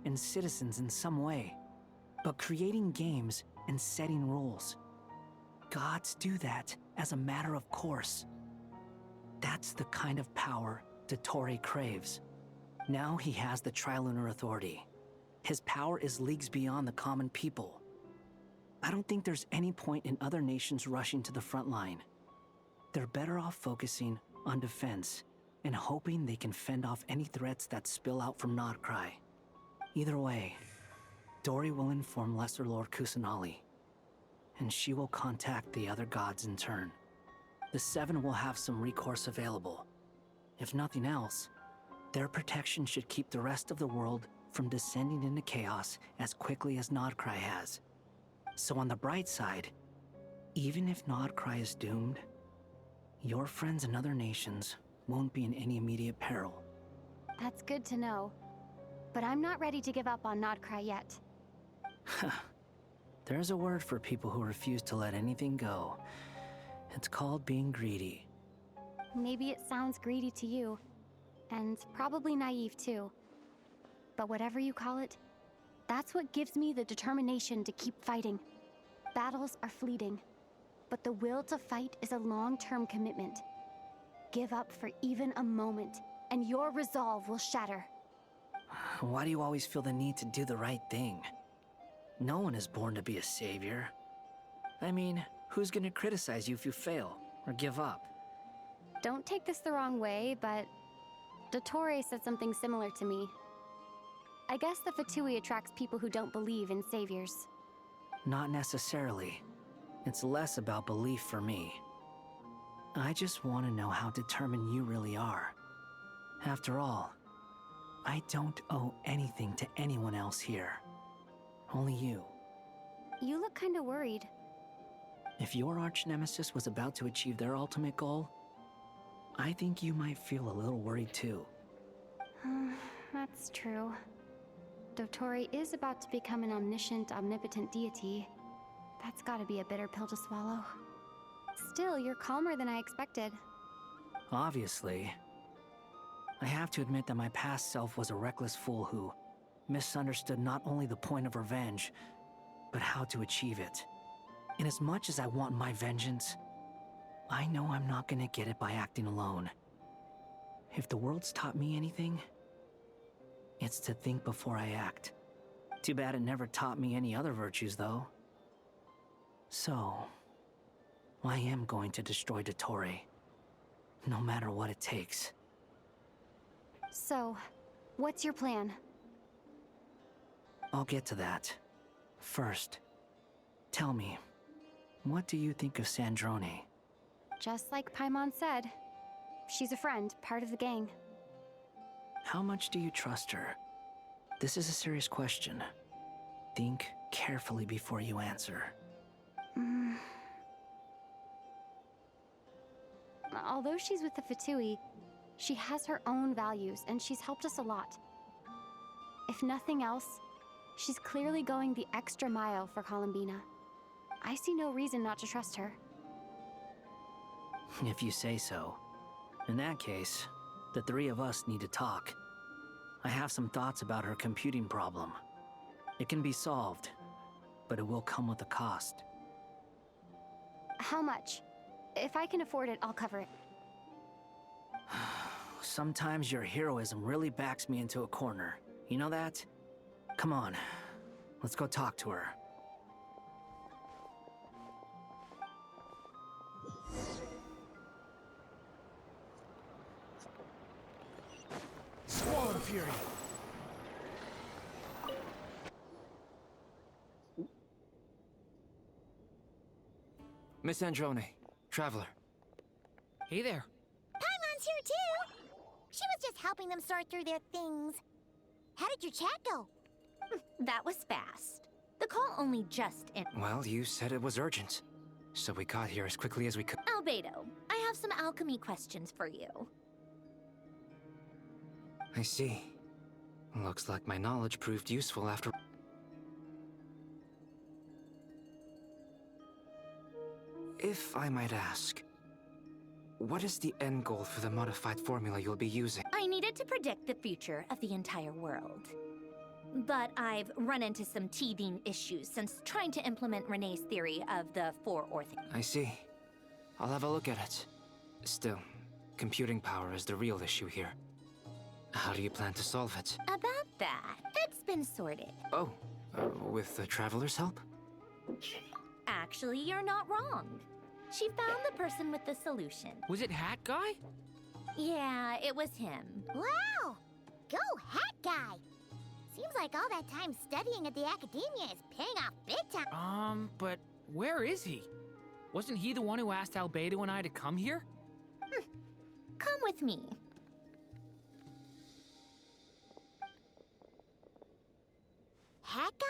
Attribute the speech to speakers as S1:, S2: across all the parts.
S1: and citizens in some way, but creating games and setting rules. Gods do that as a matter of course. That's the kind of power Dottore craves. Now he has the Trilunar Authority. His power is leagues beyond the common people. I don't think there's any point in other nations rushing to the front line. They're better off focusing on defense and hoping they can fend off any threats that spill out from Nodcry. Either way, Dori will inform Lesser Lord Kusanali, and she will contact the other gods in turn. The Seven will have some recourse available. If nothing else, their protection should keep the rest of the world from descending into chaos as quickly as Nodcry has. So on the bright side, even if Nodcry is doomed, your friends in other nations won't be in any immediate peril.
S2: That's good to know. But I'm not ready to give up on Nodcry yet.
S1: There's a word for people who refuse to let anything go. It's called being greedy.
S2: Maybe it sounds greedy to you, and probably naive too. But whatever you call it, that's what gives me the determination to keep fighting. Battles are fleeting, but the will to fight is a long-term commitment. Give up for even a moment, and your resolve will shatter.
S1: Why do you always feel the need to do the right thing? No one is born to be a savior. I mean, who's gonna criticize you if you fail or give up?
S2: Don't take this the wrong way, but Dottore said something similar to me. I guess the Fatui attracts people who don't believe in saviors.
S1: Not necessarily. It's less about belief for me. I just want to know how determined you really are. After all, I don't owe anything to anyone else here. Only you.
S2: You look kinda worried.
S1: If your arch-nemesis was about to achieve their ultimate goal, I think you might feel a little worried too.
S2: That's true. Dottore is about to become an omniscient, omnipotent deity. That's gotta be a bitter pill to swallow. Still, you're calmer than I expected.
S1: Obviously. I have to admit that my past self was a reckless fool who misunderstood not only the point of revenge, but how to achieve it. And as much as I want my vengeance, I know I'm not gonna get it by acting alone. If the world's taught me anything, it's to think before I act. Too bad it never taught me any other virtues, though. So, I am going to destroy Dottore, no matter what it takes.
S2: So, what's your plan?
S1: I'll get to that. First, tell me, what do you think of Sandrone?
S2: Just like Paimon said, she's a friend, part of the gang.
S1: How much do you trust her? This is a serious question. Think carefully before you answer.
S2: Although she's with the Fatui, she has her own values, and she's helped us a lot. If nothing else, she's clearly going the extra mile for Columbina. I see no reason not to trust her.
S1: If you say so. In that case, the three of us need to talk. I have some thoughts about her computing problem. It can be solved, but it will come with a cost.
S2: How much? If I can afford it, I'll cover it.
S1: Sometimes your heroism really backs me into a corner. You know that? Come on, let's go talk to her.
S3: Squall of Fury!
S4: Miss Androne, Traveler.
S3: Hey there.
S5: Paimon's here too! She was just helping them sort through their things. How did your chat go?
S6: That was fast. The call only just ended.
S4: Well, you said it was urgent, so we got here as quickly as we could.
S6: Albedo, I have some alchemy questions for you.
S4: I see. Looks like my knowledge proved useful after... If I might ask, what is the end goal for the modified formula you'll be using?
S6: I needed to predict the future of the entire world. but I've run into some teething issues since trying to implement Renee's theory of the 4 orthing.
S4: I see. I'll have a look at it. Still, computing power is the real issue here. How do you plan to solve it?
S6: About that, it's been sorted.
S4: Oh, with the Traveler's help?
S6: Actually, you're not wrong. She found the person with the solution.
S3: Was it Hat Guy?
S6: Yeah, it was him.
S5: Wow! Go Hat Guy! Seems like all that time studying at the academia is paying off big time.
S3: But where is he? Wasn't he the one who asked Albedo and I to come here?
S6: Come with me.
S5: Hat Guy?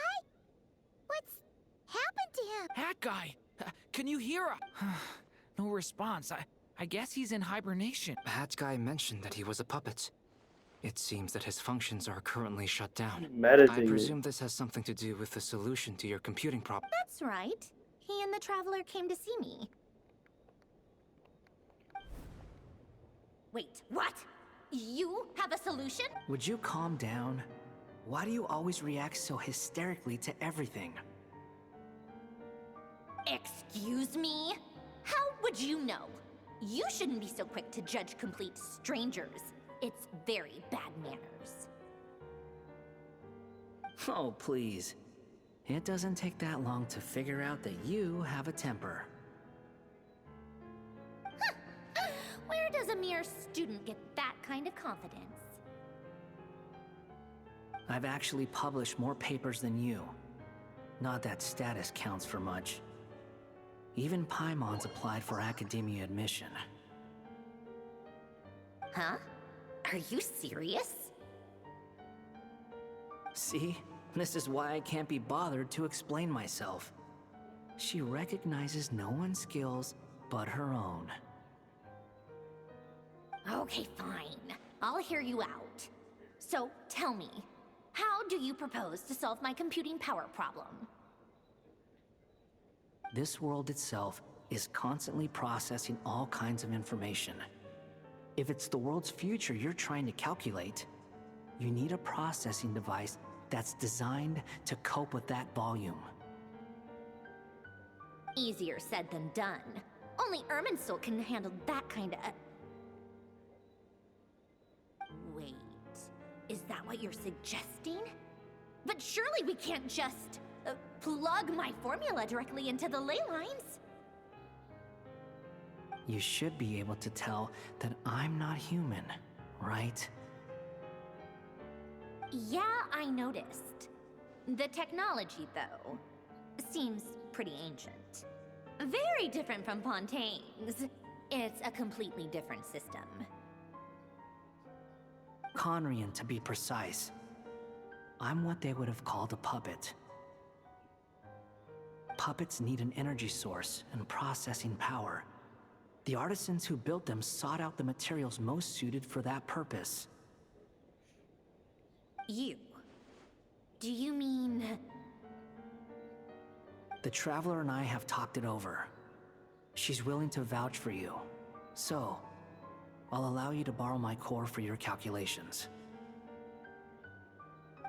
S5: What's happened to him?
S3: Hat Guy! Can you hear us? No response. I guess he's in hibernation.
S4: Hat Guy mentioned that he was a puppet. It seems that his functions are currently shut down. I
S7: Meditating.
S4: presume this has something to do with the solution to your computing problem.
S6: That's right. He and the Traveler came to see me. Wait, what? You have a solution?
S1: Would you calm down? Why do you always react so hysterically to everything?
S6: Excuse me? How would you know? You shouldn't be so quick to judge complete strangers. It's very bad manners.
S1: Oh, please. It doesn't take that long to figure out that you have a temper.
S6: Where does a mere student get that kind of confidence?
S1: I've actually published more papers than you. Not that status counts for much. Even Paimon's applied for academia admission.
S6: Huh? Are you serious?
S1: See? This is why I can't be bothered to explain myself. She recognizes no one's skills but her own.
S6: Okay, fine. I'll hear you out. So, tell me, how do you propose to solve my computing power problem?
S1: This world itself is constantly processing all kinds of information. If it's the world's future you're trying to calculate, you need a processing device that's designed to cope with that volume.
S6: Easier said than done. Only Irminsul can handle that kind of... Wait, is that what you're suggesting? But surely we can't just plug my formula directly into the ley lines.
S1: You should be able to tell that I'm not human, right?
S6: Yeah, I noticed. The technology, though, seems pretty ancient. Very different from Fontaine's. It's a completely different system.
S1: Conrian, to be precise. I'm what they would have called a puppet. Puppets need an energy source and processing power. The artisans who built them sought out the materials most suited for that purpose.
S6: You? Do you mean...
S1: The Traveler and I have talked it over. She's willing to vouch for you. So, I'll allow you to borrow my core for your calculations.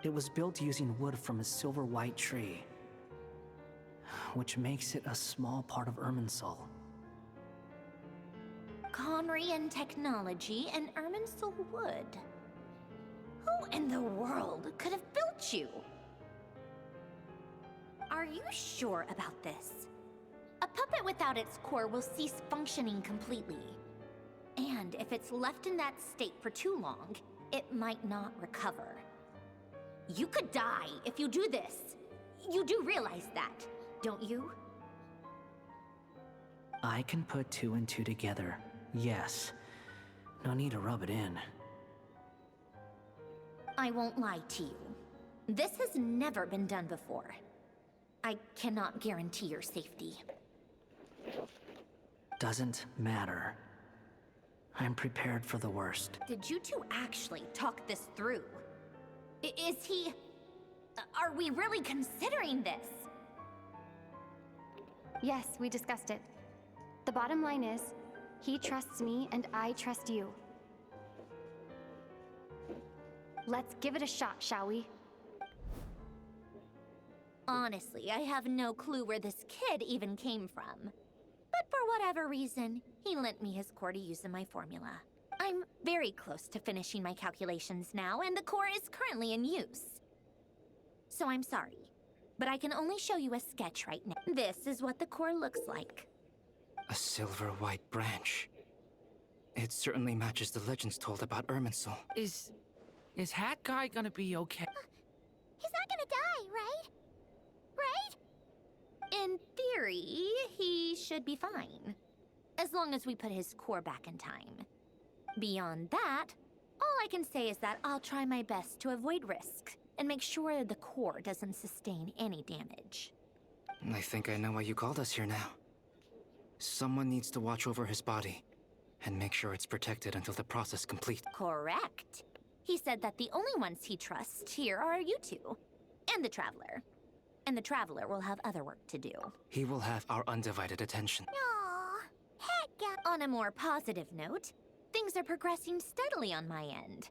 S1: It was built using wood from a silver white tree, which makes it a small part of Irminsul.
S6: Conrian technology and Irminsul wood. Who in the world could have built you? Are you sure about this? A puppet without its core will cease functioning completely. And if it's left in that state for too long, it might not recover. You could die if you do this. You do realize that, don't you?
S1: I can put 2 and 2 together, yes. No need to rub it in.
S6: I won't lie to you. This has never been done before. I cannot guarantee your safety.
S1: Doesn't matter. I'm prepared for the worst.
S6: Did you two actually talk this through? Is he... Are we really considering this?
S2: Yes, we discussed it. The bottom line is, he trusts me and I trust you. Let's give it a shot, shall we?
S6: Honestly, I have no clue where this kid even came from. But for whatever reason, he lent me his core to use in my formula. I'm very close to finishing my calculations now, and the core is currently in use. So I'm sorry, but I can only show you a sketch right now. This is what the core looks like.
S4: A silver-white branch. It certainly matches the legends told about Irminsul.
S3: Is Hat Guy gonna be okay?
S5: He's not gonna die, right? Right?
S6: In theory, he should be fine. As long as we put his core back in time. Beyond that, all I can say is that I'll try my best to avoid risk and make sure the core doesn't sustain any damage.
S4: I think I know why you called us here now. Someone needs to watch over his body and make sure it's protected until the process complete.
S6: Correct. He said that the only ones he trusts here are you two, and the Traveler. And the Traveler will have other work to do.
S4: He will have our undivided attention.
S5: Aww, Hat Guy.
S6: On a more positive note, things are progressing steadily on my end.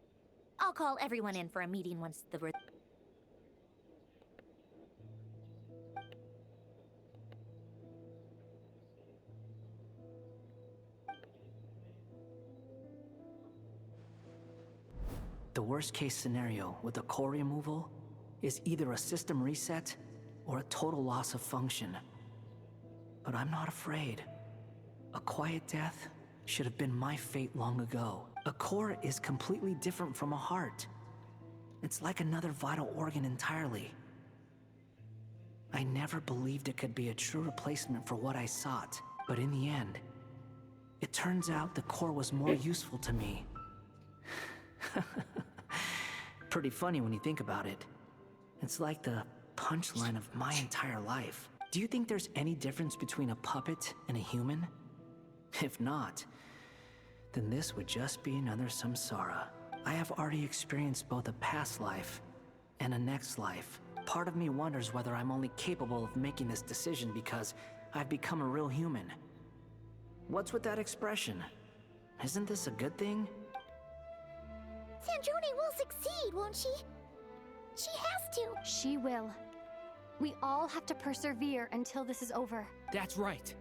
S6: I'll call everyone in for a meeting once the
S1: The worst case scenario with the core removal is either a system reset or a total loss of function. But I'm not afraid. A quiet death should have been my fate long ago. A core is completely different from a heart. It's like another vital organ entirely. I never believed it could be a true replacement for what I sought, but in the end, it turns out the core was more useful to me. Pretty funny when you think about it. It's like the punchline of my entire life. Do you think there's any difference between a puppet and a human? If not, then this would just be another samsara. I have already experienced both a past life and a next life. Part of me wonders whether I'm only capable of making this decision because I've become a real human. What's with that expression? Isn't this a good thing?
S5: Sandrone will succeed, won't she? She has to.
S2: She will. We all have to persevere until this is over.
S3: That's right.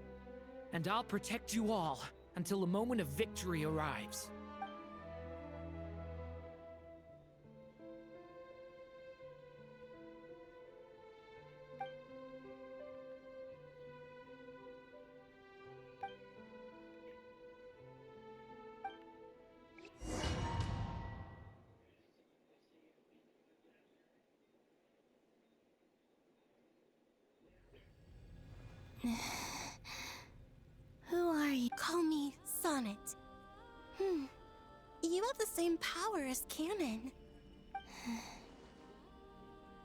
S3: And I'll protect you all until a moment of victory arrives.
S7: Who are you? Call me Sonnet. You have the same power as Canon.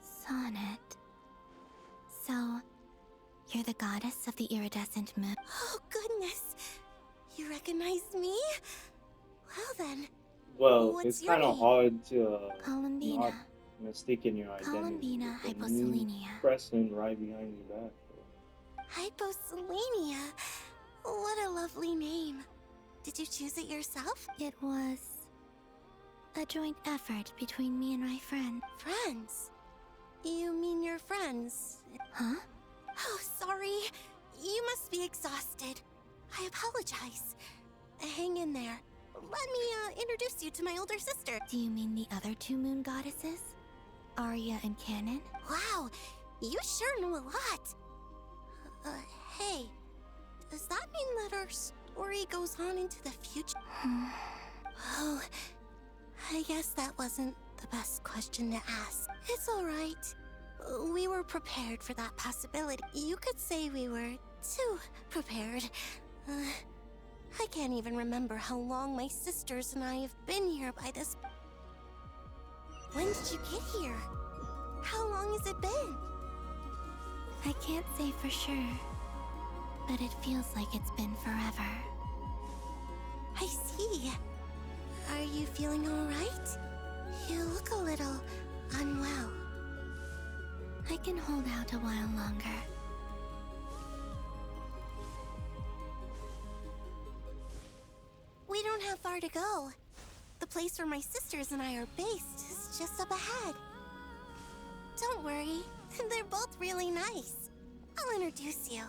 S8: Sonnet. So, you're the goddess of the iridescent moon?
S7: Oh, goodness. You recognize me? Well then.
S9: Well,
S7: What's
S9: it's
S7: your
S9: kind of
S7: name?
S9: hard to
S8: Columbina.
S9: not mistaken your identity.
S8: Columbina
S9: with the
S8: Hyposelenia.
S9: new Crescent right behind your back.
S7: Hyposelenia. What a lovely name. Did you choose it yourself?
S8: It was a joint effort between me and my friend.
S7: Friends? You mean your friends?
S8: Huh?
S7: Oh, sorry. You must be exhausted. I apologize. Hang in there. Let me introduce you to my older sister.
S8: Do you mean the other two moon goddesses? Arya and Canon?
S7: Wow, you sure know a lot. Hey, does that mean that our story goes on into the future? Oh, I guess that wasn't the best question to ask. It's alright. We were prepared for that possibility. You could say we were too prepared. I can't even remember how long my sisters and I have been here by this. When did you get here? How long has it been?
S8: I can't say for sure, but it feels like it's been forever.
S7: I see. Are you feeling alright? You look a little unwell.
S8: I can hold out a while longer.
S7: We don't have far to go. The place where my sisters and I are based is just up ahead. Don't worry. They're both really nice. I'll introduce you.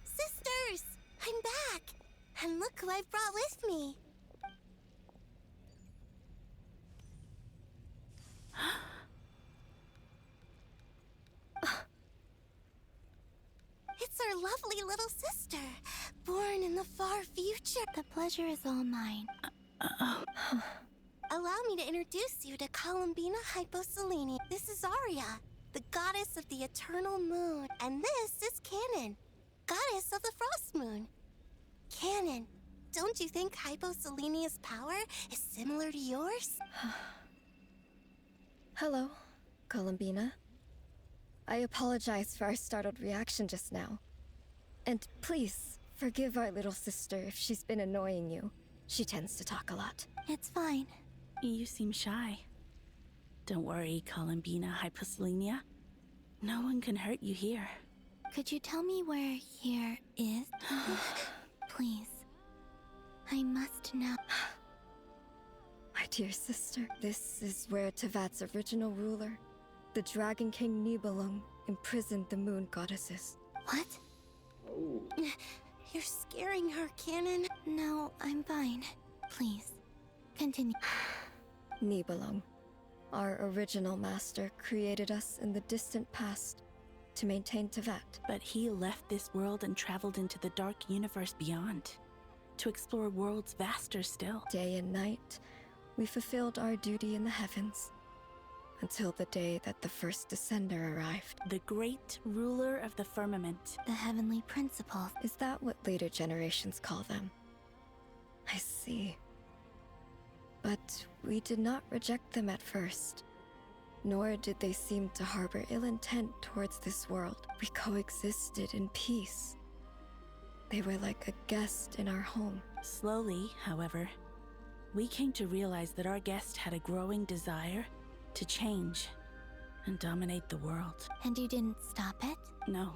S7: Sisters! I'm back! And look who I've brought with me! It's our lovely little sister, born in the far future.
S8: The pleasure is all mine.
S7: Allow me to introduce you to Columbina Hyposelene. This is Arya, the goddess of the eternal moon. And this is Canon, goddess of the frost moon. Canon, don't you think Hyposelene's power is similar to yours?
S10: Hello, Columbina. I apologize for our startled reaction just now. And please, forgive our little sister if she's been annoying you. She tends to talk a lot.
S8: It's fine.
S11: You seem shy. Don't worry, Columbina Hyposelenia. No one can hurt you here.
S8: Could you tell me where here is? Please. I must know.
S10: My dear sister, this is where Tevat's original ruler, the Dragon King Nibelung, imprisoned the moon goddesses.
S8: What?
S9: Oh.
S7: You're scaring her, Canon.
S8: No, I'm fine. Please, continue.
S10: Nibelung, our original master, created us in the distant past to maintain Tevat.
S11: But he left this world and traveled into the dark universe beyond, to explore worlds vaster still.
S10: Day and night, we fulfilled our duty in the heavens, until the day that the first descender arrived.
S11: The great ruler of the firmament.
S8: The heavenly principles.
S10: Is that what later generations call them? I see. But we did not reject them at first, nor did they seem to harbor ill intent towards this world. We coexisted in peace. They were like a guest in our home.
S11: Slowly, however, we came to realize that our guest had a growing desire to change and dominate the world.
S8: And you didn't stop it?
S11: No.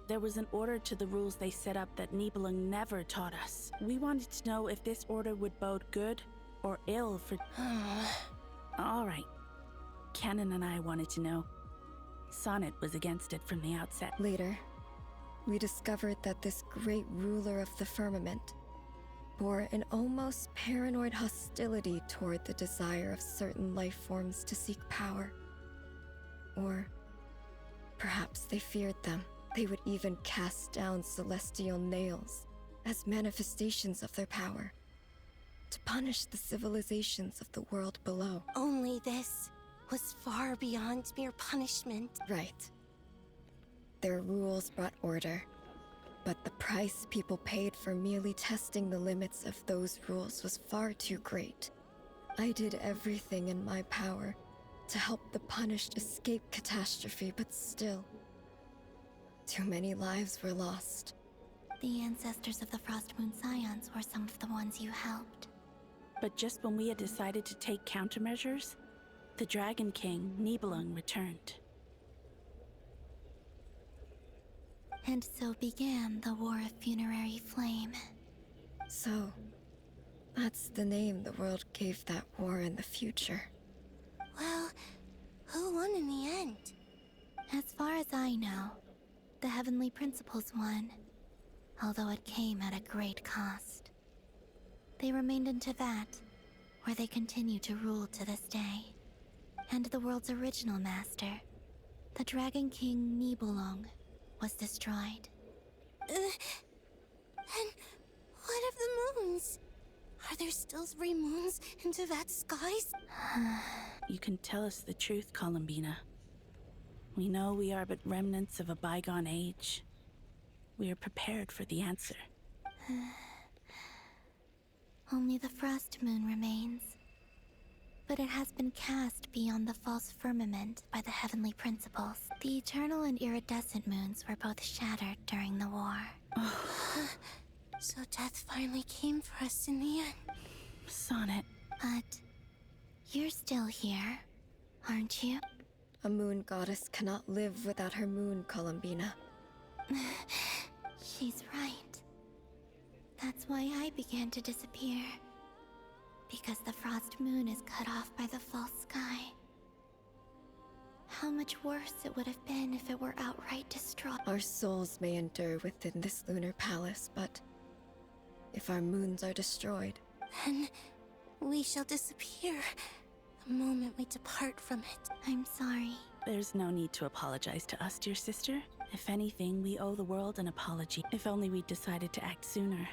S11: There was an order to the rules they set up that Nibelung never taught us. We wanted to know if this order would bode good or ill for... All right. Canon and I wanted to know. Sonnet was against it from the outset.
S10: Later, we discovered that this great ruler of the firmament bore an almost paranoid hostility toward the desire of certain life forms to seek power. Or perhaps they feared them. They would even cast down celestial nails as manifestations of their power, to punish the civilizations of the world below.
S7: Only this was far beyond mere punishment.
S10: Right. Their rules brought order, but the price people paid for merely testing the limits of those rules was far too great. I did everything in my power to help the punished escape catastrophe, but still, too many lives were lost.
S8: The ancestors of the Frost Moon Scions were some of the ones you helped.
S11: But just when we had decided to take countermeasures, the Dragon King, Nibelung, returned.
S8: And so began the War of Funerary Flame.
S10: So, that's the name the world gave that war in the future.
S7: Well, who won in the end?
S8: As far as I know, the Heavenly Principles won, although it came at a great cost. They remained in Tevat, where they continue to rule to this day. And the world's original master, the Dragon King Nibelung, was destroyed.
S7: And what of the moons? Are there still 3 moons in Tevat's skies?
S11: You can tell us the truth, Columbina. We know we are but remnants of a bygone age. we are prepared for the answer.
S8: Only the frost moon remains. But it has been cast beyond the false firmament by the heavenly principles. The eternal and iridescent moons were both shattered during the war.
S7: So death finally came for us in the end.
S11: Sonnet.
S8: But you're still here, aren't you?
S10: A moon goddess cannot live without her moon, Columbina.
S8: She's right. That's why I began to disappear. Because the frost moon is cut off by the false sky. How much worse it would have been if it were outright destroyed.
S10: Our souls may endure within this lunar palace, but if our moons are destroyed,
S7: Then we shall disappear the moment we depart from it.
S8: I'm sorry.
S11: There's no need to apologize to us, dear sister. If anything, we owe the world an apology. If only we'd decided to act sooner,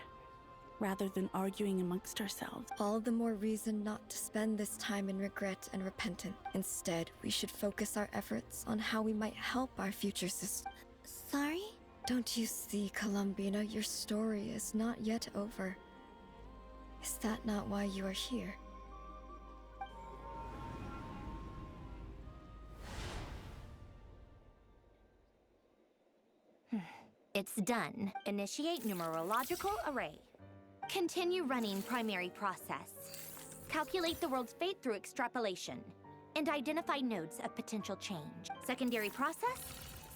S11: rather than arguing amongst ourselves.
S10: all the more reason not to spend this time in regret and repentance. Instead, we should focus our efforts on how we might help our future sisters.
S8: Sorry?
S10: Don't you see, Columbina, your story is not yet over. Is that not why you are here?
S6: It's done. Initiate numerological array. Continue running primary process. Calculate the world's fate through extrapolation. And identify nodes of potential change. Secondary process?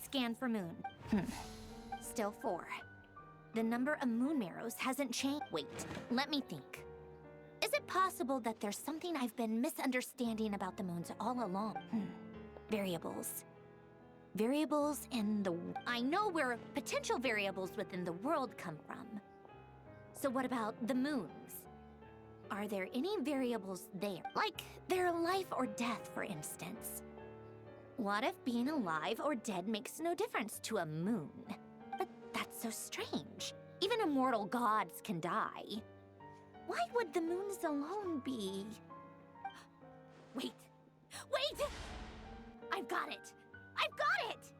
S6: Scan for moon. Still 4. The number of moon marrows hasn't changed. Wait, let me think. Is it possible that there's something I've been misunderstanding about the moons all along? Variables. Variables in the... I know where potential variables within the world come from. So what about the moons? Are there any variables there? Like their life or death, for instance. What if being alive or dead makes no difference to a moon? But that's so strange. Even immortal gods can die. Why would the moons alone be... Wait! Wait! I've got it! I've got it!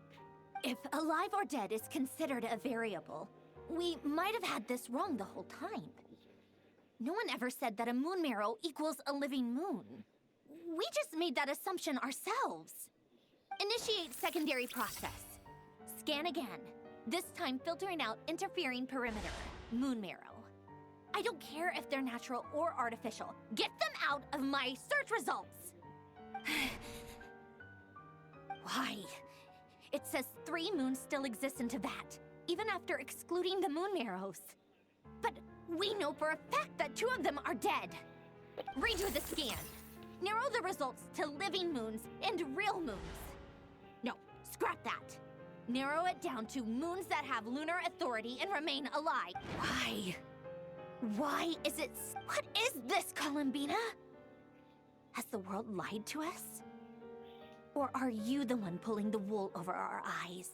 S6: If alive or dead is considered a variable, we might have had this wrong the whole time. No one ever said that a moon marrow equals a living moon. We just made that assumption ourselves. Initiate secondary process. Scan again. This time filtering out interfering perimeter. Moon marrow. I don't care if they're natural or artificial. Get them out of my search results! Why? It says 3 moons still exist in Teyvat, even after excluding the moon marrows. But we know for a fact that 2 of them are dead. Redo the scan. Narrow the results to living moons and real moons. No, scrap that. Narrow it down to moons that have lunar authority and remain alive. Why? Why is it... What is this, Columbina? Has the world lied to us? Or are you the one pulling the wool over our eyes?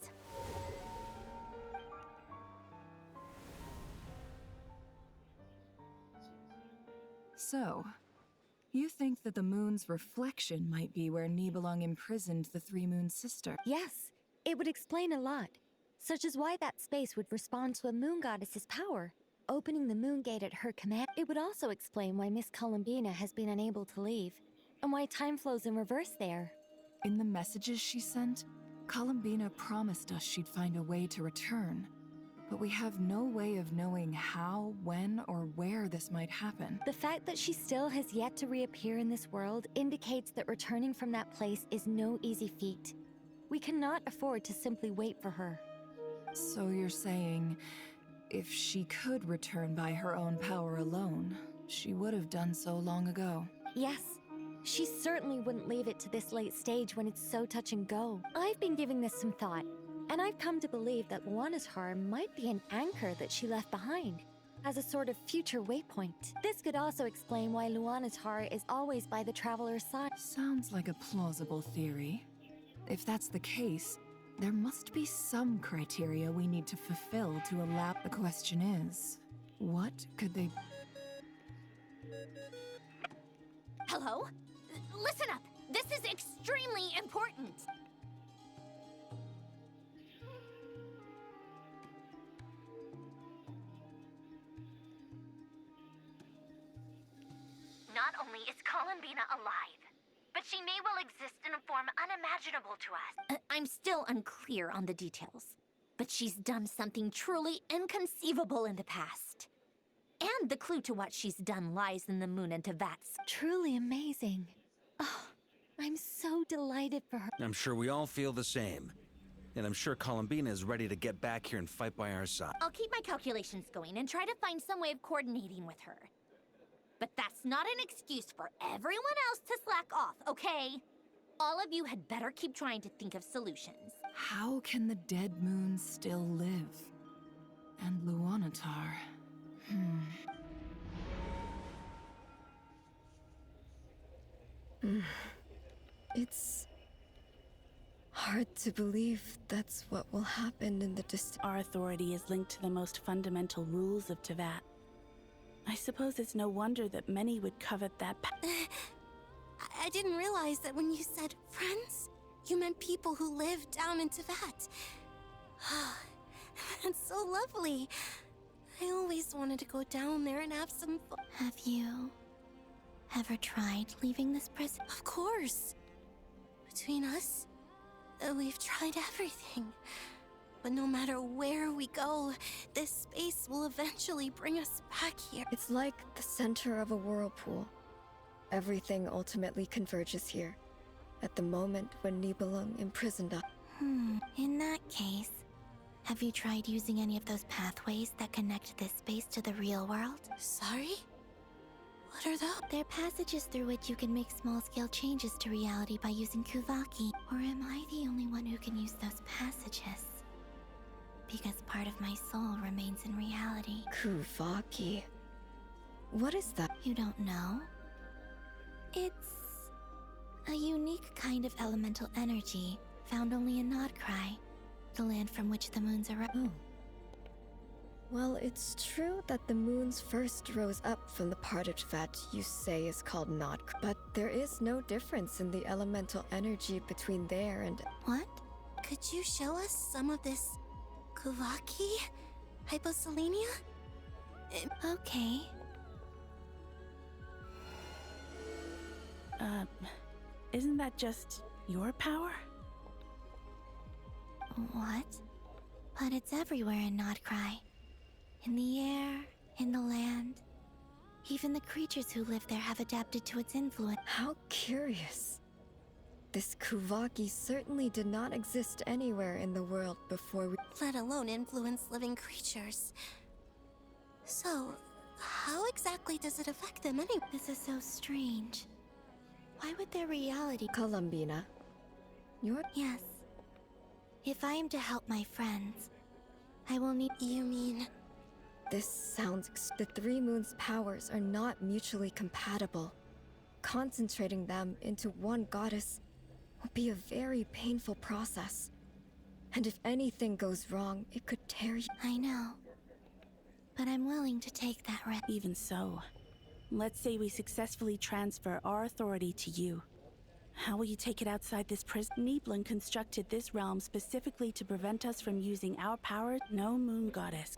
S12: So, you think that the moon's reflection might be where Nibelung imprisoned the Three Moon Sister?
S13: Yes, it would explain a lot, such as why that space would respond to a moon goddess's power. Opening the moon gate at her command, it would also explain why Miss Columbina has been unable to leave, and why time flows in reverse there.
S12: In the messages she sent, Columbina promised us she'd find a way to return. But we have no way of knowing how, when, or where this might happen.
S13: The fact that she still has yet to reappear in this world indicates that returning from that place is no easy feat. We cannot afford to simply wait for her.
S12: So you're saying, if she could return by her own power alone, she would have done so long ago?
S13: Yes. She certainly wouldn't leave it to this late stage when it's so touch and go. I've been giving this some thought, and I've come to believe that Luanatar might be an anchor that she left behind, as a sort of future waypoint. This could also explain why Luanatar is always by the traveler's side.
S12: Sounds like a plausible theory. If that's the case, there must be some criteria we need to fulfill to allow... The question is, what could they...
S6: Hello? Listen up! This is extremely important! only is Columbina alive, but she may well exist in a form unimaginable to us. I'm still unclear on the details, but she's done something truly inconceivable in the past. And the clue to what she's done lies in the moon and Tevat's.
S13: Truly amazing. Oh, I'm so delighted for her.
S14: I'm sure we all feel the same. And I'm sure Columbina is ready to get back here and fight by our side.
S6: I'll keep my calculations going and try to find some way of coordinating with her. But that's not an excuse for everyone else to slack off, okay? All of you had better keep trying to think of solutions.
S12: How can the dead moon still live? And Luanatar...
S10: It's hard to believe that's what will happen in the distant.
S11: Our authority is linked to the most fundamental rules of Tevat. I suppose it's no wonder that many would covet that
S7: I didn't realize that when you said friends, you meant people who live down in Tevat. That's so lovely. I always wanted to go down there and have some fun.
S8: Have you ever tried leaving this prison?
S7: Of course. Between us, we've tried everything. But no matter where we go, this space will eventually bring us back here.
S10: It's like the center of a whirlpool. Everything ultimately converges here, at the moment when Nibelung imprisoned us.
S8: In that case, have you tried using any of those pathways that connect this space to the real world?
S7: Sorry? What are those?
S8: They're passages through which you can make small-scale changes to reality by using Kuvaki. Or am I the only one who can use those passages? Because part of my soul remains in reality.
S10: Kuvaki. What is that?
S8: You don't know? It's a unique kind of elemental energy found only in Nodcry, the land from which the moons arise.
S10: Oh. Well, it's true that the moons first rose up from the part of Tevat you say is called Nodcry, but there is no difference in the elemental energy between there and...
S8: What?
S7: Could you show us some of this Kuvaki? Hyposelenia?
S8: Okay.
S11: Isn't that just your power?
S8: What? But it's everywhere in Nodcry. In the air, in the land. Even the creatures who live there have adapted to its influence.
S10: How curious. This Kuvaki certainly did not exist anywhere in the world before we...
S7: Let alone influence living creatures. So, how exactly does it affect them anyway?
S8: This is so strange. Why would their reality...
S10: Columbina, you're...
S8: Yes. If I am to help my friends, I will need...
S7: You mean...
S10: This sounds... The three moons' powers are not mutually compatible. Concentrating them into one goddess will be a very painful process. And if anything goes wrong, it could tear you...
S8: I know. But I'm willing to take that risk.
S11: Even so, let's say we successfully transfer our authority to you. How will you take it outside this prison? Nibelung constructed this realm specifically to prevent us from using our power. No moon goddess.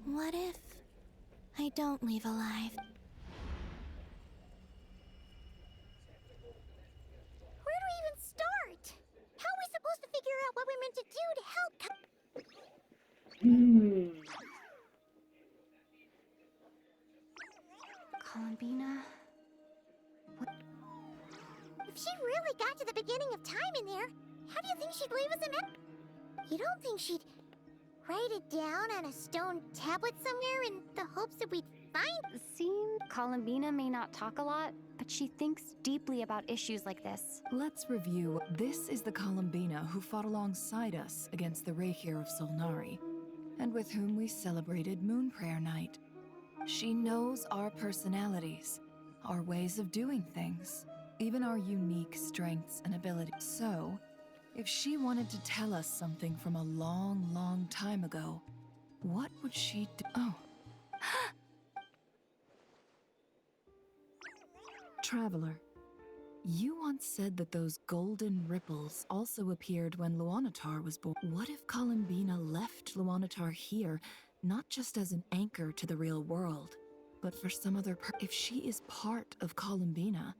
S8: What if I don't leave alive?
S5: Where do we even start? How are we supposed to figure out what we're meant to do to help?
S2: Columbina? What?
S5: If she really got to the beginning of time in there, how do you think she'd leave us in it? You don't think she'd write it down on a stone tablet somewhere in the hopes that we'd find?
S2: Seems Columbina may not talk a lot, but she thinks deeply about issues like this.
S12: Let's review. This is the Columbina who fought alongside us against the Reykir of Solnari, and with whom we celebrated Moon Prayer Night. She knows our personalities, our ways of doing things, even our unique strengths and abilities. So, if she wanted to tell us something from a long, long time ago, what would she do? Oh. Traveler, you once said that those golden ripples also appeared when Luanatar was born. What if Columbina left Luanatar here, not just as an anchor to the real world, but for some other if she is part of Columbina,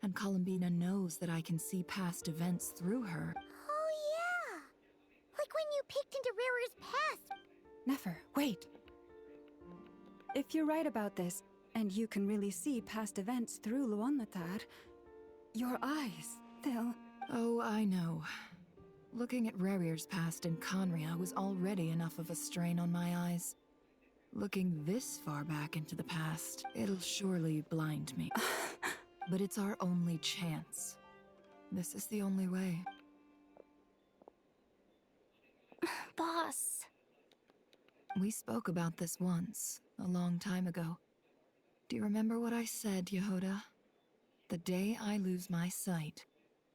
S12: and Columbina knows that I can see past events through her.
S5: Oh, yeah! Like when you peeked into Rarer's past.
S15: Nefer, wait. If you're right about this, and you can really see past events through Luonlatar, your eyes, they'll...
S12: Oh, I know. Looking at Rerir's past in Conria was already enough of a strain on my eyes. Looking this far back into the past, it'll surely blind me. But it's our only chance. This is the only way.
S2: Boss.
S12: We spoke about this once, a long time ago. Do you remember what I said, Yehoda? The day I lose my sight,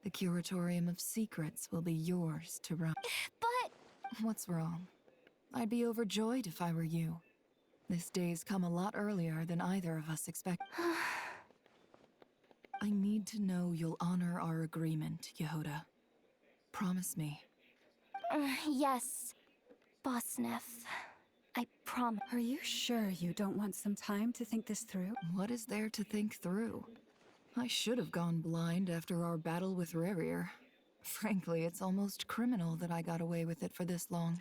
S12: the Curatorium of Secrets will be yours to run.
S2: But...
S12: What's wrong? I'd be overjoyed if I were you. This day's come a lot earlier than either of us expected. I need to know you'll honor our agreement, Yehoda. Promise me.
S2: Yes, Boss Neff. I promise.
S15: Are you sure you don't want some time to think this through?
S12: What is there to think through? I should have gone blind after our battle with Rerir. Frankly, it's almost criminal that I got away with it for this long.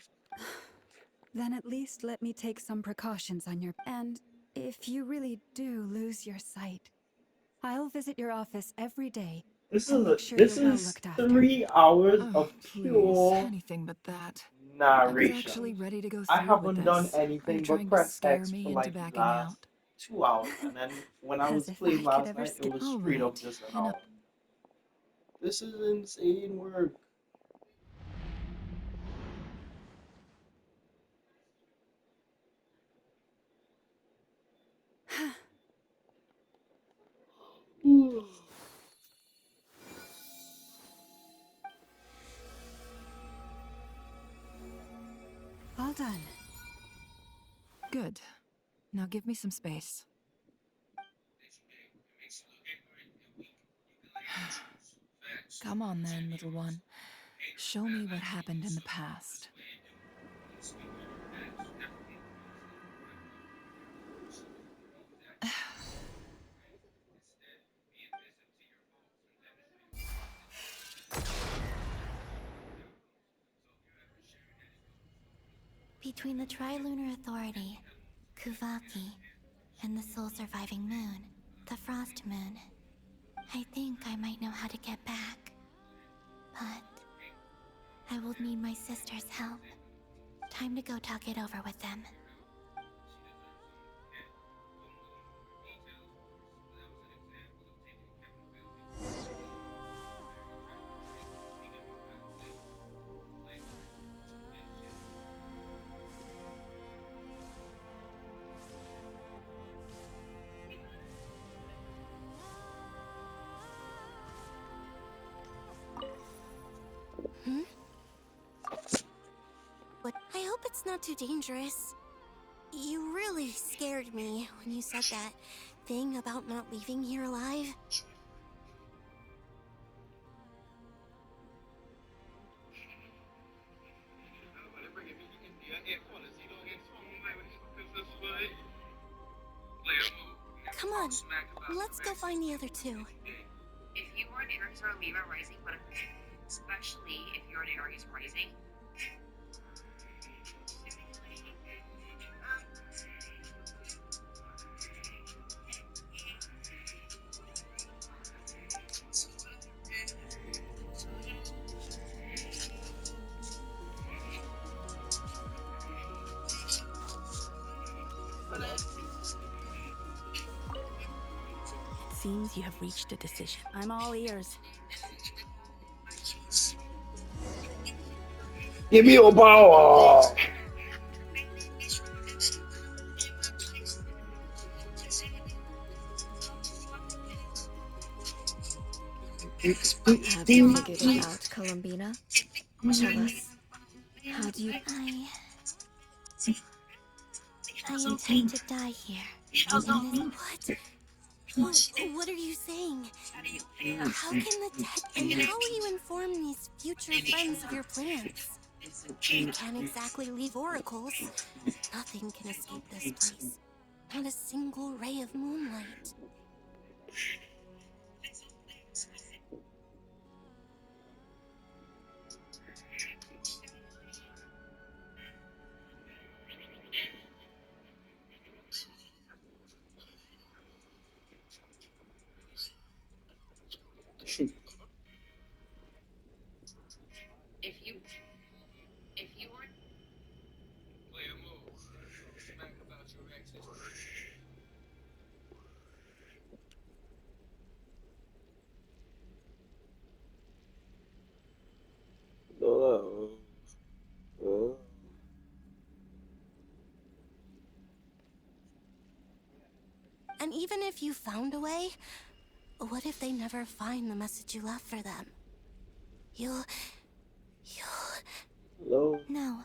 S15: Then at least let me take some precautions on your... And if you really do lose your sight, I'll visit your office every day and make sure you're well looked after.
S9: 3 hours of
S12: please,
S9: pure
S12: anything but that.
S9: narration.
S12: I was actually ready to go
S9: I
S12: through with
S9: haven't done
S12: this.
S9: anything
S12: Are you
S9: but
S12: trying to
S9: press
S12: scare
S9: X
S12: me
S9: for
S12: into
S9: like the
S12: backing
S9: last
S12: out?
S9: 2 hours, and then when I
S15: As
S9: was
S15: if
S9: playing
S15: I could
S9: last
S15: ever
S9: night, it was straight up just an hour. This is insane work.
S15: All done.
S12: Good. Now give me some space. Come on then, little one. Show me what happened in the past.
S8: Between the Trilunar Authority, Kuvaki, and the soul-surviving moon, the Frost Moon, I think I might know how to get back. But I will need my sister's help. Time to go talk it over with them.
S7: But I hope it's not too dangerous. You really scared me when you said that thing about not leaving here alive. Come on, let's go find the other two.
S16: If you are an Aries or a Libra rising, but especially if you're an Aries rising,
S11: Seems you have reached a decision. I'm all ears.
S9: Give me your power!
S10: Have you figured it out, Columbina? Tell us. How do you...
S8: I intend to die here.
S7: What are you saying? How can the tech and how will you inform these future friends of your plans? You can't exactly leave oracles. Nothing can escape this place. Not a single ray of moonlight.
S16: If you were
S7: And even if you found a way, what if they never find the message you left for them? You'll...
S9: Hello?
S8: No,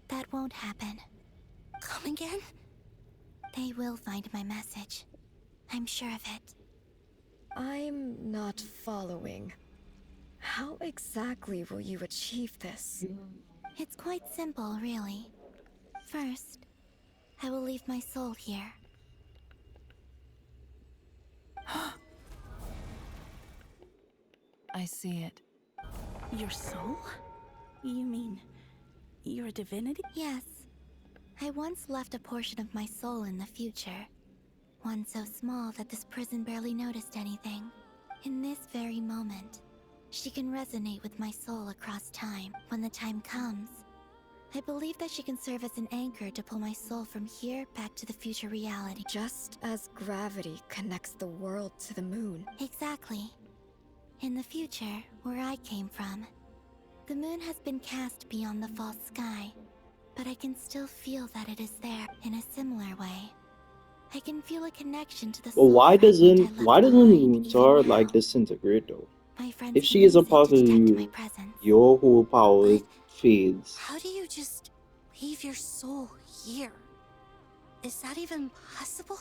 S8: that won't happen.
S7: Come again?
S8: They will find my message. I'm sure of it.
S10: I'm not following. How exactly will you achieve this?
S8: It's quite simple, really. First, I will leave my soul here.
S12: I see it.
S11: Your soul? You mean you're a divinity?
S8: Yes. I once left a portion of my soul in the future. One so small that this prison barely noticed anything. In this very moment, she can resonate with my soul across time. When the time comes, I believe that she can serve as an anchor to pull my soul from here back to the future reality.
S10: Just as gravity connects the world to the moon.
S8: Exactly. In the future, where I came from, the moon has been cast beyond the false sky, but I can still feel that it is there in a similar way. I can feel a connection to the
S9: But
S8: soul
S9: why
S8: fragment I
S9: doesn't
S8: left behind
S9: Lutar
S8: even
S9: like
S8: now.
S9: disintegrate though?
S8: My friends
S9: If she
S8: can
S9: is a
S8: use it
S9: part
S8: to
S9: of
S8: detect my
S9: you,
S8: presence.
S9: your whole power fades.
S7: How do you just leave your soul here? Is that even possible?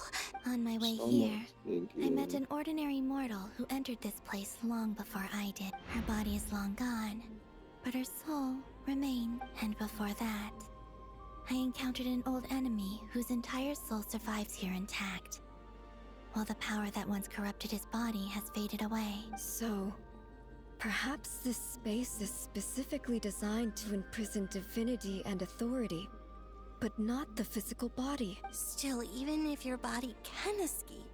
S8: On my way
S9: So
S8: here,
S9: much, thank
S8: I met
S9: you.
S8: an ordinary mortal who entered this place long before I did. Her body is long gone, but her soul remained. And before that, I encountered an old enemy whose entire soul survives here intact, while the power that once corrupted his body has faded away.
S10: So, perhaps this space is specifically designed to imprison divinity and authority, but not the physical body.
S7: Still, even if your body can escape,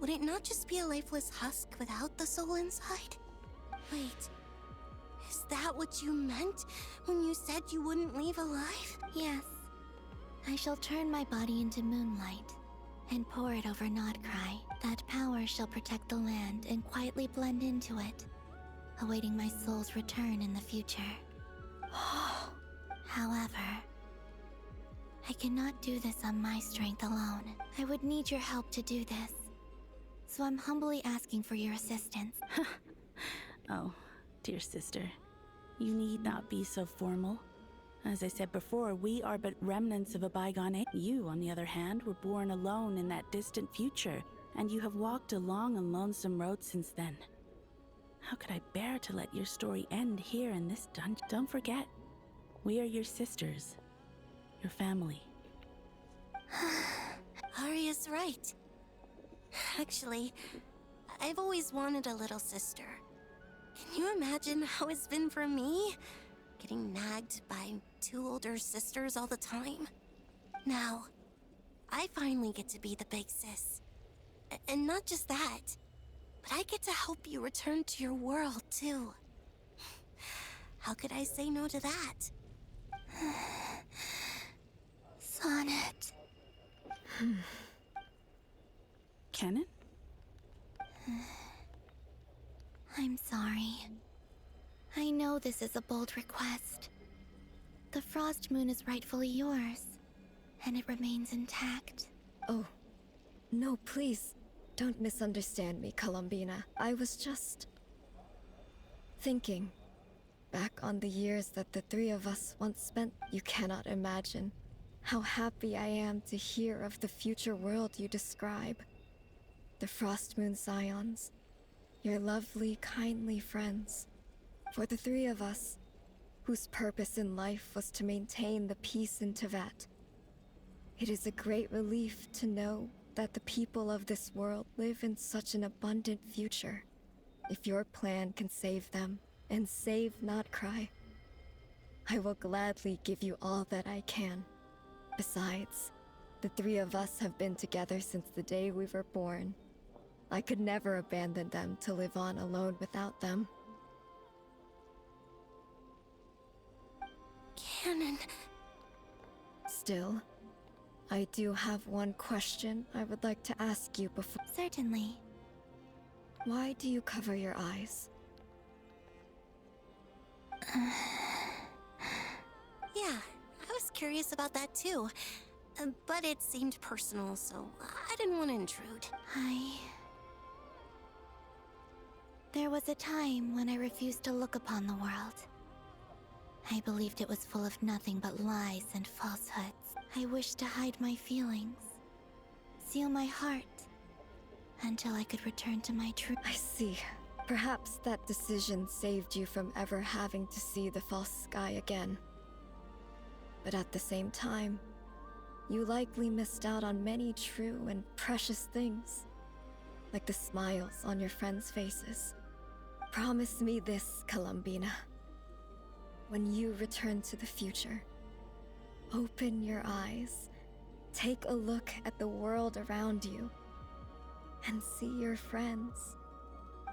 S7: would it not just be a lifeless husk without the soul inside? Wait, is that what you meant when you said you wouldn't leave alive?
S8: Yes. I shall turn my body into moonlight and pour it over Nodcry. That power shall protect the land and quietly blend into it, awaiting my soul's return in the future. However, I cannot do this on my strength alone. I would need your help to do this. So I'm humbly asking for your assistance.
S11: Oh, dear sister, you need not be so formal. As I said before, we are but remnants of a bygone age. You, on the other hand, were born alone in that distant future, and you have walked a long and lonesome road since then. How could I bear to let your story end here in this dungeon? Don't forget, we are your sisters, your family.
S7: Arya's right. Actually, I've always wanted a little sister. Can you imagine how it's been for me? Getting nagged by two older sisters all the time. Now, I finally get to be the big sis. And not just that, but I get to help you return to your world, too. How could I say no to that?
S8: Sonnet.
S11: Canon?
S8: I'm sorry. I know this is a bold request. The Frost Moon is rightfully yours, and it remains intact.
S10: Oh, no, please. Don't misunderstand me, Columbina. I was just thinking back on the years that the three of us once spent. You cannot imagine how happy I am to hear of the future world you describe. The Frost Moon Scions, your lovely, kindly friends. For the three of us, whose purpose in life was to maintain the peace in Teyvat, It is a great relief to know that the people of this world live in such an abundant future. If your plan can save them, and save not cry, I will gladly give you all that I can. Besides, the three of us have been together since the day we were born. I could never abandon them to live on alone without them.
S7: Canon.
S10: Still, I do have one question I would like to ask you before.
S8: Certainly.
S10: Why do you cover your eyes?
S7: Yeah, I was curious about that too. But it seemed personal, so I didn't want to intrude.
S8: There was a time when I refused to look upon the world. I believed it was full of nothing but lies and falsehoods. I wished to hide my feelings, seal my heart, until I could return to my truth.
S10: I see. Perhaps that decision saved you from ever having to see the false sky again. But at the same time, you likely missed out on many true and precious things, like the smiles on your friends' faces. Promise me this, Columbina. When you return to the future, open your eyes, take a look at the world around you, and see your friends.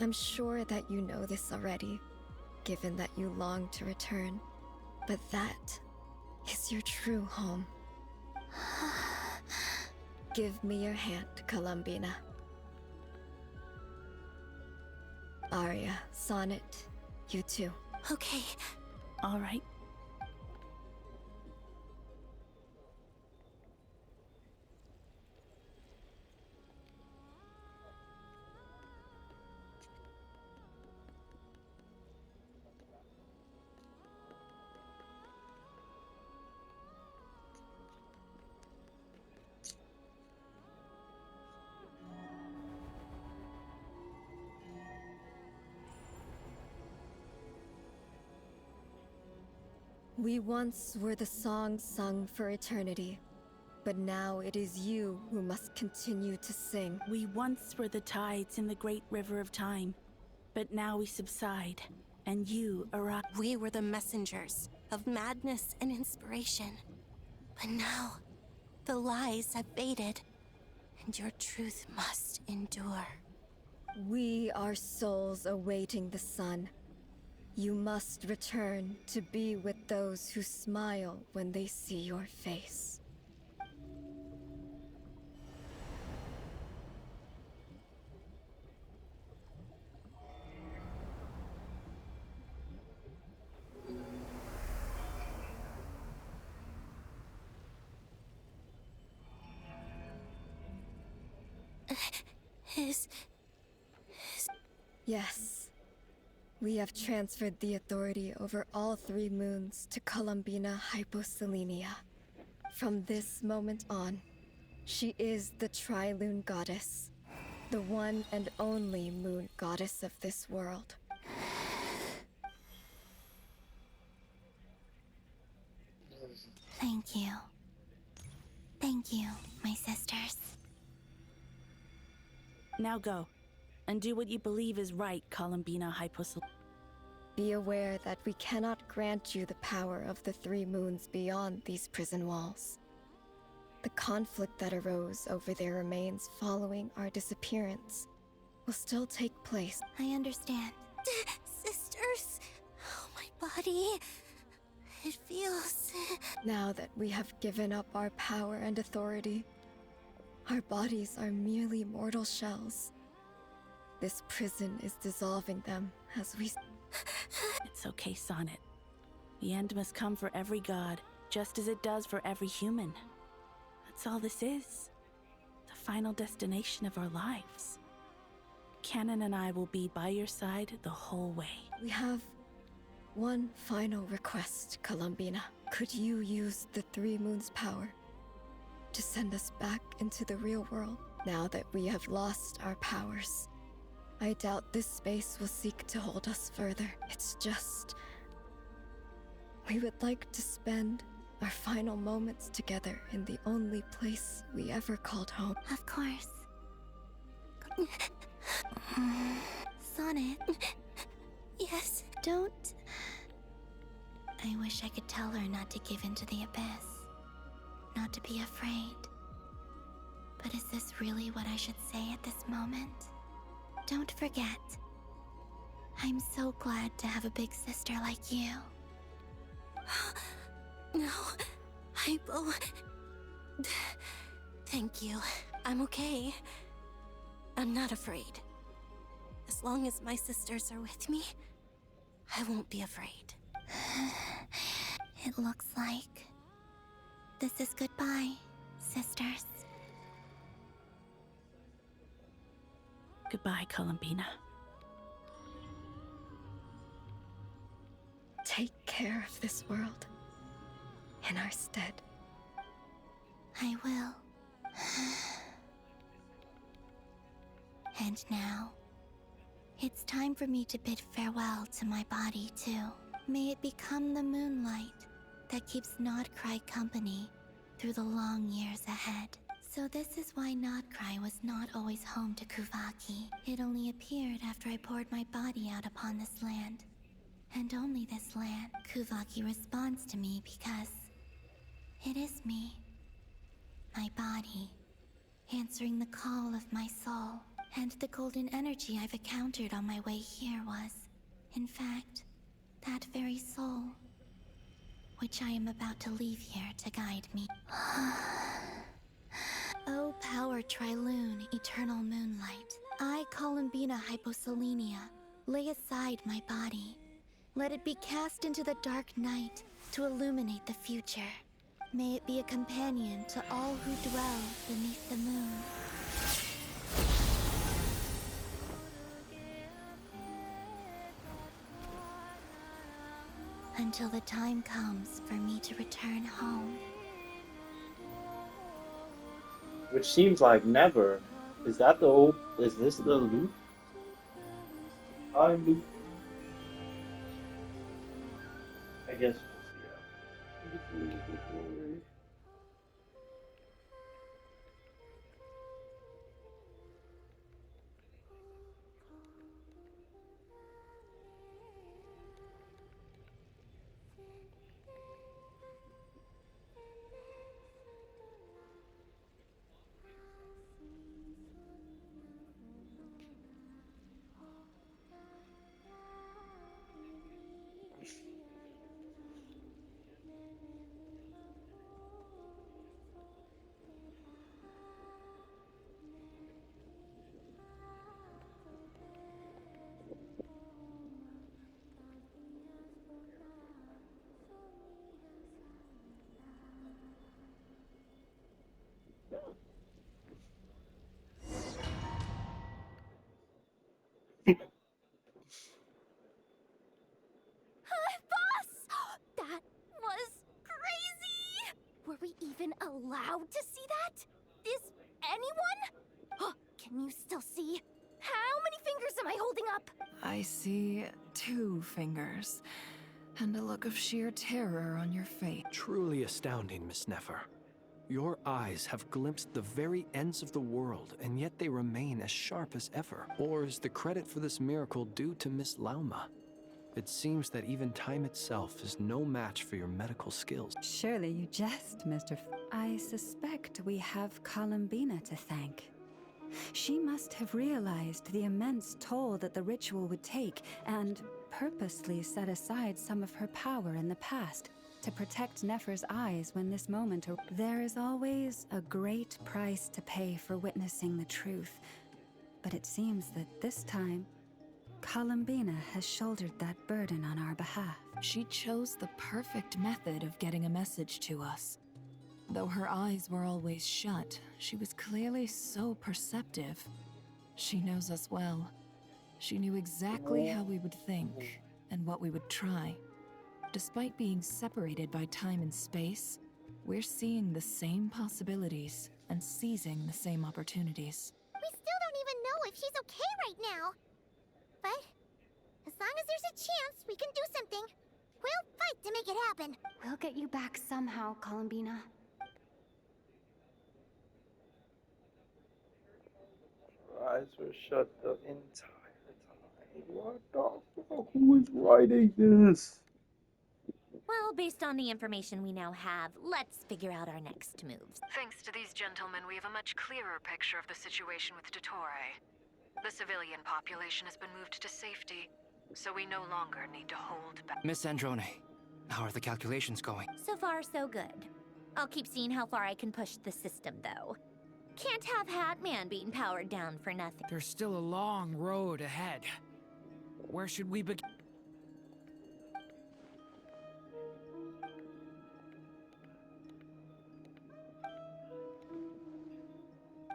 S10: I'm sure that you know this already, given that you long to return, but that is your true home. Give me your hand, Columbina. Arya, Sonnet, you too.
S7: Okay.
S11: All right.
S10: We once were the songs sung for eternity, but now it is you who must continue to sing.
S11: We once were the tides in the great river of time, but now we subside, and you arrive.
S7: We were the messengers of madness and inspiration. But now, the lies have faded, and your truth must endure.
S10: We are souls awaiting the sun. You must return to be with those who smile when they see your face. Yes. We have transferred the authority over all 3 moons to Columbina Hyposelenia. From this moment on, she is the Tri-Lune Goddess, the one and only moon goddess of this world.
S8: Thank you. Thank you, my sisters.
S11: Now go, and do what you believe is right, Columbina Hyposel.
S10: Be aware that we cannot grant you the power of the 3 moons beyond these prison walls. The conflict that arose over their remains following our disappearance will still take place.
S8: I understand.
S7: Sisters, oh, my body. It feels...
S10: Now that we have given up our power and authority, our bodies are merely mortal shells. This prison is dissolving them as we...
S11: It's okay, Sonnet. The end must come for every god, just as it does for every human. That's all this is. The final destination of our lives. Canon and I will be by your side the whole way.
S10: We have one final request, Columbina. Could you use the 3 moons' power to send us back into the real world? Now that we have lost our powers, I doubt this space will seek to hold us further. It's just... we would like to spend our final moments together in the only place we ever called home.
S8: Of course. Sonnet.
S7: Yes?
S8: Don't... I wish I could tell her not to give in to the abyss. Not to be afraid. But is this really what I should say at this moment? Don't forget. I'm so glad to have a big sister like you.
S7: No, Hypo. Thank you. I'm okay. I'm not afraid. As long as my sisters are with me, I won't be afraid.
S8: It looks like this is goodbye, sisters.
S11: Goodbye, Columbina.
S10: Take care of this world in our stead.
S8: I will. And now, it's time for me to bid farewell to my body, too. May it become the moonlight that keeps Nodcry company through the long years ahead. So this is why Nodcry was not always home to Kuvaki. It only appeared after I poured my body out upon this land. And only this land. Kuvaki responds to me because it is me. My body, answering the call of my soul. And the golden energy I've encountered on my way here was, in fact, that very soul, which I am about to leave here to guide me. O power Trilune, eternal moonlight, I, Columbina Hyposelenia, lay aside my body. Let it be cast into the dark night to illuminate the future. May it be a companion to all who dwell beneath the moon. Until the time comes for me to return home.
S9: Which seems like never. Is that the old? Is this the loop? Time loop? I guess we'll see.
S5: Boss! That was crazy! Were we even allowed to see that? Is anyone? Can you still see? How many fingers am I holding up?
S12: I see 2 fingers, and a look of sheer terror on your face.
S17: Truly astounding, Miss Nefer. Your eyes have glimpsed the very ends of the world, and yet they remain as sharp as ever. Or is the credit for this miracle due to Miss Lauma? It seems that even time itself is no match for your medical skills.
S15: Surely you jest, Mr. I suspect we have Columbina to thank. She must have realized the immense toll that the ritual would take and purposely set aside some of her power in the past to protect Nefer's eyes when this moment There is always a great price to pay for witnessing the truth, but it seems that this time, Columbina has shouldered that burden on our behalf.
S12: She chose the perfect method of getting a message to us. Though her eyes were always shut, she was clearly so perceptive. She knows us well. She knew exactly how we would think and what we would try. Despite being separated by time and space, we're seeing the same possibilities and seizing the same opportunities.
S5: We still don't even know if she's okay right now. But as long as there's a chance, we can do something. We'll fight to make it happen.
S2: We'll get you back somehow, Columbina.
S9: Her eyes were shut the entire time. What the fuck? Who is writing this?
S6: Well, based on the information we now have, let's figure out our next moves.
S18: Thanks to these gentlemen, we have a much clearer picture of the situation with Dottore. The civilian population has been moved to safety, so we no longer need to hold back.
S4: Miss Androne, how are the calculations going?
S6: So far, so good. I'll keep seeing how far I can push the system, though. Can't have Hatman being powered down for nothing.
S3: There's still a long road ahead. Where should we begin?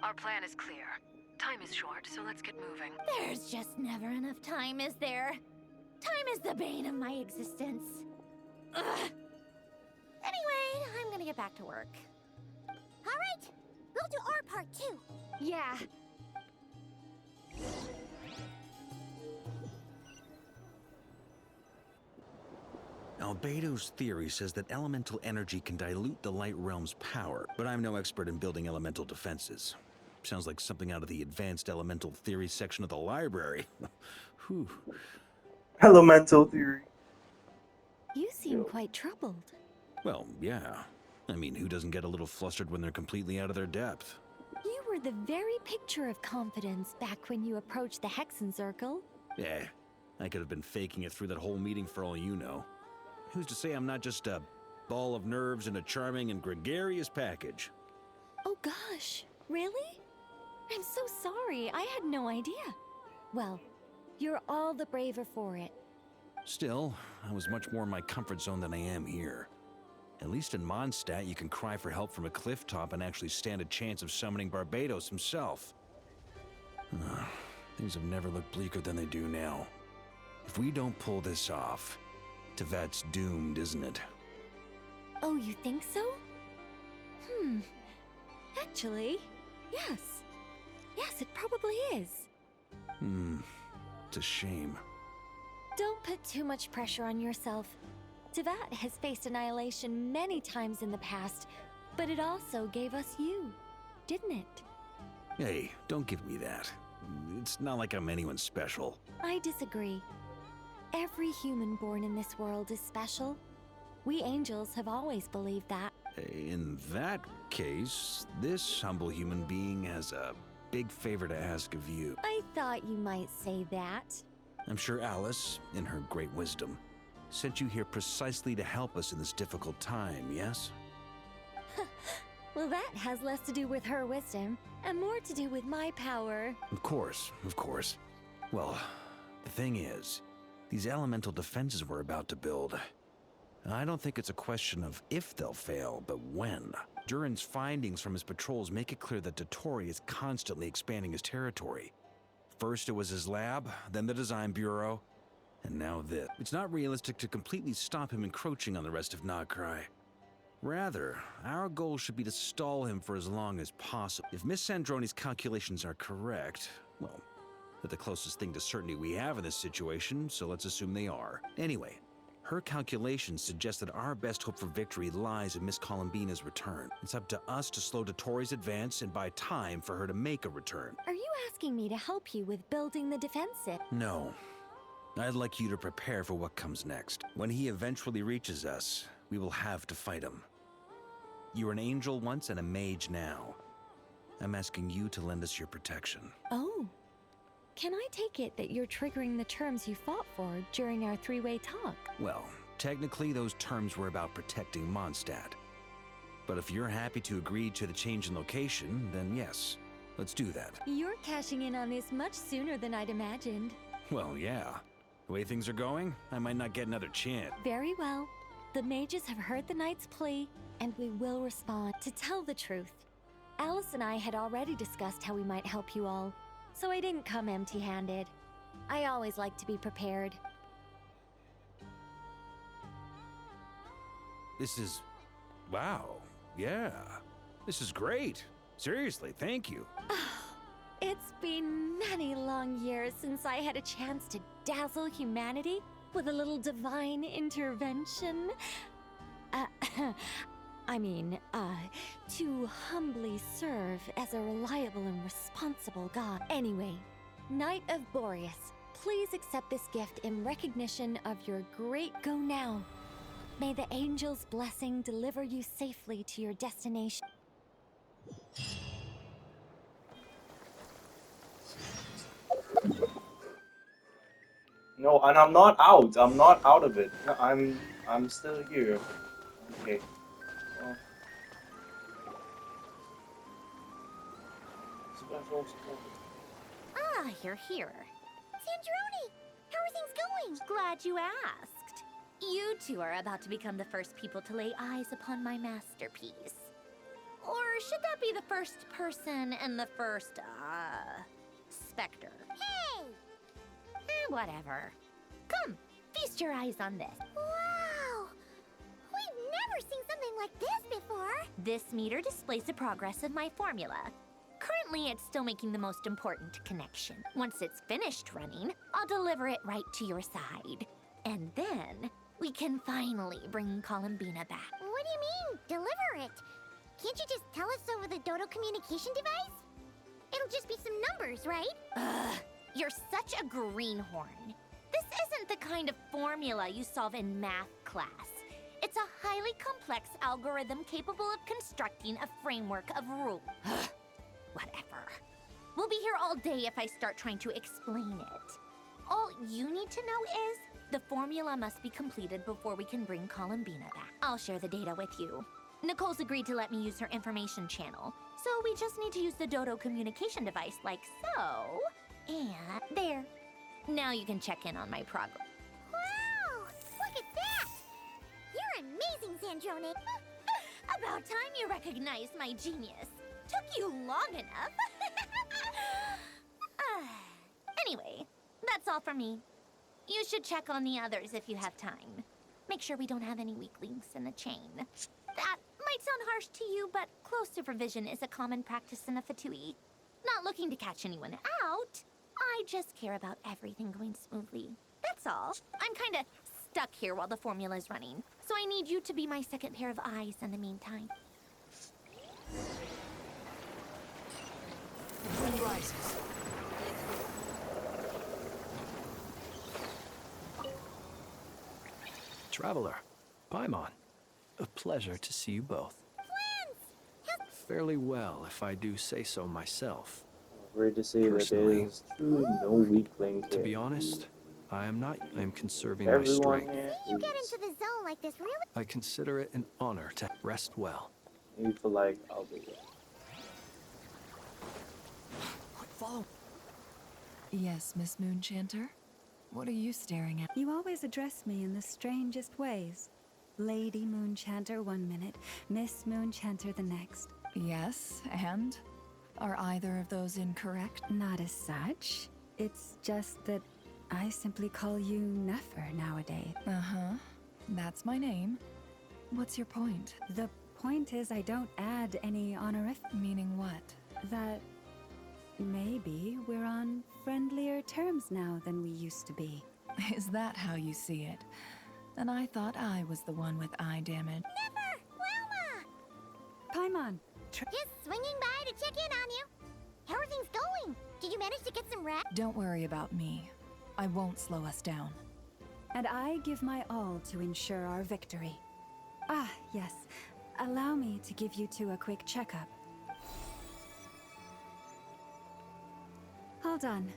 S18: Our plan is clear. Time is short, so let's get moving.
S6: There's just never enough time, is there? Time is the bane of my existence. Ugh. Anyway, I'm gonna get back to work.
S5: All right, we'll do our part too.
S2: Yeah.
S14: Albedo's theory says that elemental energy can dilute the light realm's power, but I'm no expert in building elemental defenses. Sounds like something out of the advanced elemental theory section of the library. Whew.
S9: Elemental theory.
S13: You seem quite troubled.
S14: Well, yeah. I mean, who doesn't get a little flustered when they're completely out of their depth?
S13: You were the very picture of confidence back when you approached the Hexen Circle.
S14: Yeah, I could have been faking it through that whole meeting for all you know. Who's to say I'm not just a ball of nerves in a charming and gregarious package?
S13: Oh gosh, really? I'm so sorry, I had no idea. Well, you're all the braver for it.
S14: Still, I was much more in my comfort zone than I am here. At least in Mondstadt, you can cry for help from a cliff top and actually stand a chance of summoning Barbados himself. Things have never looked bleaker than they do now. If we don't pull this off, Tevat's doomed, isn't it?
S13: Oh, you think so? Actually, yes. Yes, it probably is.
S14: It's a shame.
S13: Don't put too much pressure on yourself. Tevat has faced annihilation many times in the past, but it also gave us you, didn't it?
S14: Hey, don't give me that. It's not like I'm anyone special.
S13: I disagree. Every human born in this world is special. We angels have always believed that.
S14: In that case, this humble human being has a big favor to ask of you.
S13: I thought you might say that.
S14: I'm sure Alice, in her great wisdom, sent you here precisely to help us in this difficult time, yes?
S13: Well, that has less to do with her wisdom, and more to do with my power.
S14: Of course, of course. Well, the thing is, these elemental defenses we're about to build, I don't think it's a question of if they'll fail, but when. Durin's findings from his patrols make it clear that Dottore is constantly expanding his territory. First it was his lab, then the design bureau, and now this. It's not realistic to completely stop him encroaching on the rest of Nagrai. Rather, our goal should be to stall him for as long as possible. If Miss Androne's calculations are correct, well, they're the closest thing to certainty we have in this situation, so let's assume they are. Anyway, her calculations suggest that our best hope for victory lies in Miss Columbina's return. It's up to us to slow Dottore's advance and buy time for her to make a return.
S13: Are you asking me to help you with building the defensive?
S14: No. I'd like you to prepare for what comes next. When he eventually reaches us, we will have to fight him. You were an angel once and a mage now. I'm asking you to lend us your protection.
S13: Oh. Can I take it that you're triggering the terms you fought for during our three-way talk?
S14: Well, technically those terms were about protecting Mondstadt. But if you're happy to agree to the change in location, then yes, let's do that.
S13: You're cashing in on this much sooner than I'd imagined.
S14: Well, yeah. The way things are going, I might not get another chance.
S13: Very well. The mages have heard the knight's plea, and we will respond. To tell the truth, Alice and I had already discussed how we might help you all, so I didn't come empty-handed. I always like to be prepared.
S14: This is... wow. Yeah. This is great. Seriously, thank you.
S13: It's been many long years since I had a chance to dazzle humanity with a little divine intervention. Uh, to humbly serve as a reliable and responsible god. Anyway, Knight of Boreas, please accept this gift in recognition of your great go now. May the angel's blessing deliver you safely to your destination.
S9: No, and I'm not out. I'm not out of it. I'm still here. Okay. Well.
S6: Ah, you're here.
S5: Sandrone! How are things going?
S6: Glad you asked. You two are about to become the first people to lay eyes upon my masterpiece. Or should that be the first person and the first, specter?
S5: Hey!
S6: Whatever. Come, feast your eyes on this.
S5: Wow! We've never seen something like this before!
S6: This meter displays the progress of my formula. Currently, it's still making the most important connection. Once it's finished running, I'll deliver it right to your side. And then, we can finally bring Columbina back.
S5: What do you mean, deliver it? Can't you just tell us over the Dodo communication device? It'll just be some numbers, right?
S6: Ugh, you're such a greenhorn. This isn't the kind of formula you solve in math class. It's a highly complex algorithm capable of constructing a framework of rules. Whatever. We'll be here all day if I start trying to explain it. All you need to know is the formula must be completed before we can bring Columbina back. I'll share the data with you. Nicole's agreed to let me use her information channel, so we just need to use the Dodo communication device like so. And there. Now you can check in on my progress.
S5: Wow! Look at that! You're amazing, Sandrone!
S6: About time you recognized my genius. Took you long enough. Anyway, that's all from me. You should check on the others if you have time. Make sure we don't have any weak links in the chain. That might sound harsh to you, but close supervision is a common practice in a Fatui. Not looking to catch anyone out. I just care about everything going smoothly. That's all. I'm kinda stuck here while the formula's running, so I need you to be my second pair of eyes in the meantime.
S1: Wind rises.
S17: Traveler, Paimon, a pleasure to see you both.
S5: Twins!
S17: Fairly well, if I do say so myself.
S9: Great to see that there
S17: Personally,
S9: is truly no weak link
S17: to
S9: here.
S17: be honest, I am not. I am conserving my
S9: Everyone
S17: strength.
S9: here
S5: You get into the zone like this, really?
S17: I consider it an honor to rest well.
S9: you feel like I'll be there.
S1: Follow.
S12: Yes, Miss Moonchanter? What are you staring at?
S15: You always address me in the strangest ways. Lady Moonchanter one minute, Miss Moonchanter the next.
S12: Yes, and? Are either of those incorrect?
S15: Not as such. It's just that I simply call you Nefer nowadays.
S12: Uh-huh. That's my name. What's your point?
S15: The point is I don't add any honorific.
S12: Meaning what?
S15: That maybe we're on friendlier terms now than we used to be.
S12: Is that how you see it? And I thought I was the one with eye damage.
S5: Never! Wilma!
S15: Paimon!
S5: Just swinging by to check in on you. How are things going? Did you manage to get some rest?
S12: Don't worry about me. I won't slow us down.
S15: And I give my all to ensure our victory. Ah, yes. Allow me to give you two a quick checkup. Hold on.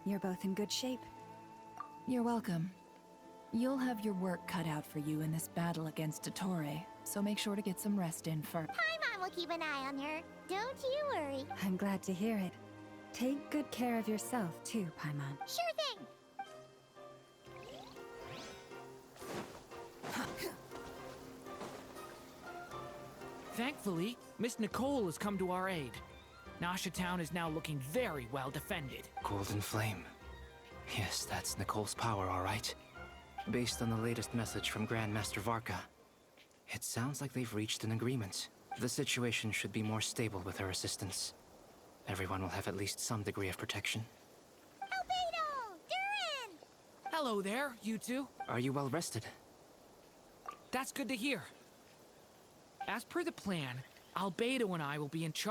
S15: You're both in good shape.
S12: You're welcome. You'll have your work cut out for you in this battle against Dottore, so make sure to get some rest in first.
S5: Paimon will keep an eye on her. Don't you worry.
S15: I'm glad to hear it. Take good care of yourself, too, Paimon.
S5: Sure thing.
S3: Thankfully, Miss Nicole has come to our aid. Nasha Town is now looking very well defended.
S4: Golden Flame. Yes, that's Nicole's power, all right. Based on the latest message from Grandmaster Varka, it sounds like they've reached an agreement. The situation should be more stable with her assistance. Everyone will have at least some degree of protection.
S5: Albedo! Durin!
S3: Hello there, you two.
S4: Are you well rested?
S3: That's good to hear. As per the plan, Albedo and I will be in charge